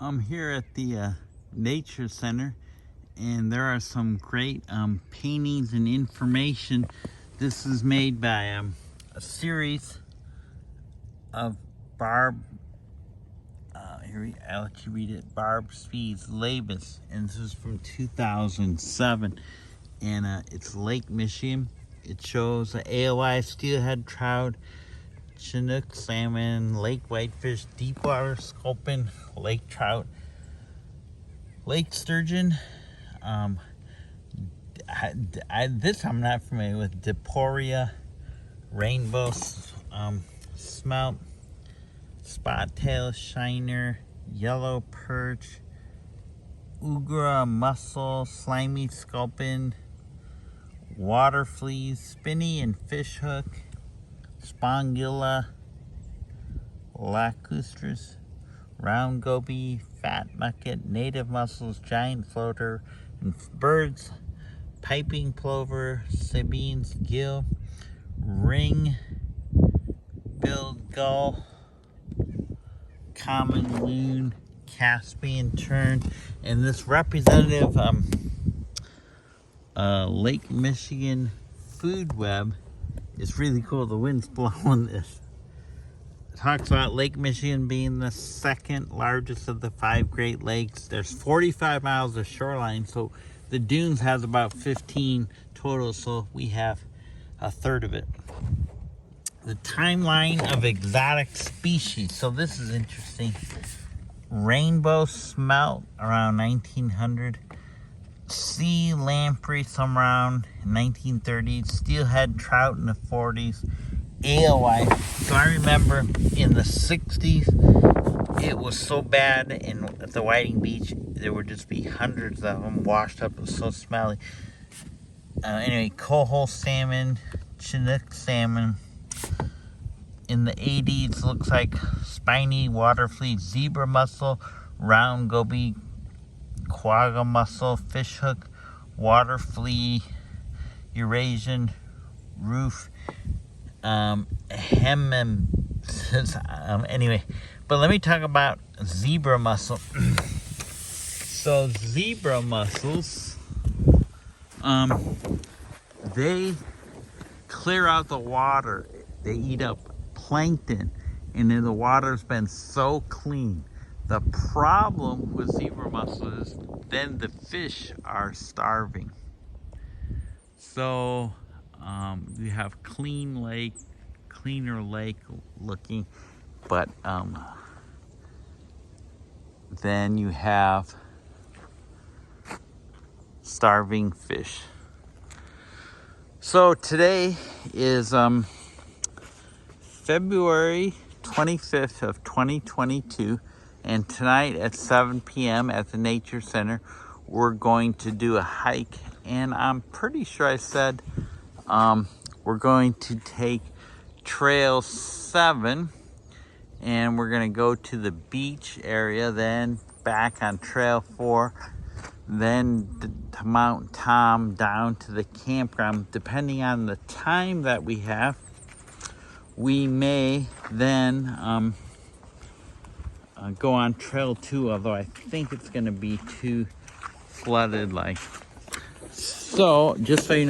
I'm here at the Nature Center, and there are some great paintings and information. This is made by a series of Barb, I'll let you read it, Barb Speed's Labus, and this is from 2007, and it's Lake Michigan. It shows the AOI steelhead trout, Chinook salmon, lake whitefish, deep water sculpin, lake trout, lake sturgeon. This I'm not familiar with. Diporia, rainbow smelt, spot tail shiner, yellow perch, ugra mussel, slimy sculpin, water fleas, spinny and fish hook, spongilla, lacustris, round goby, fat bucket, native mussels, giant floater, and birds, piping plover, sabines, gill, ring, billed gull, common loon, Caspian tern, and this representative Lake Michigan food web is really cool. The wind's blowing this. It talks about Lake Michigan being the second largest of the 5 Great Lakes. There's 45 miles of shoreline, so the dunes has about 15 total, so we have a third of it. The timeline of exotic species. So this is interesting. Rainbow smelt around 1900. Sea lamprey somewhere around 1930s. Steelhead trout in the 40s. AOI. So I remember in the 60s, it was so bad at the Whiting Beach, there would just be hundreds of them washed up. It was so smelly. Anyway, coho salmon, Chinook salmon. In the 80s, looks like spiny water flea, zebra mussel, round goby, quagga mussel, fish hook, water flea, Eurasian roof, anyway, but let me talk about zebra mussel. So zebra mussels, they clear out the water. They eat up plankton, and then the water's been so clean. The problem with zebra mussels is then the fish are starving. So you have cleaner lake looking, but then you have starving fish. So today is February 25th of 2022, and tonight at 7 p.m. at the Nature Center, we're going to do a hike, and I'm pretty sure I said we're going to take Trail 7, and we're going to go to the beach area, then back on Trail 4, then to Mount Tom, down to the campground. Depending on the time that we have, we may then go on Trail 2, although I think it's going to be too flooded. So, just so you know,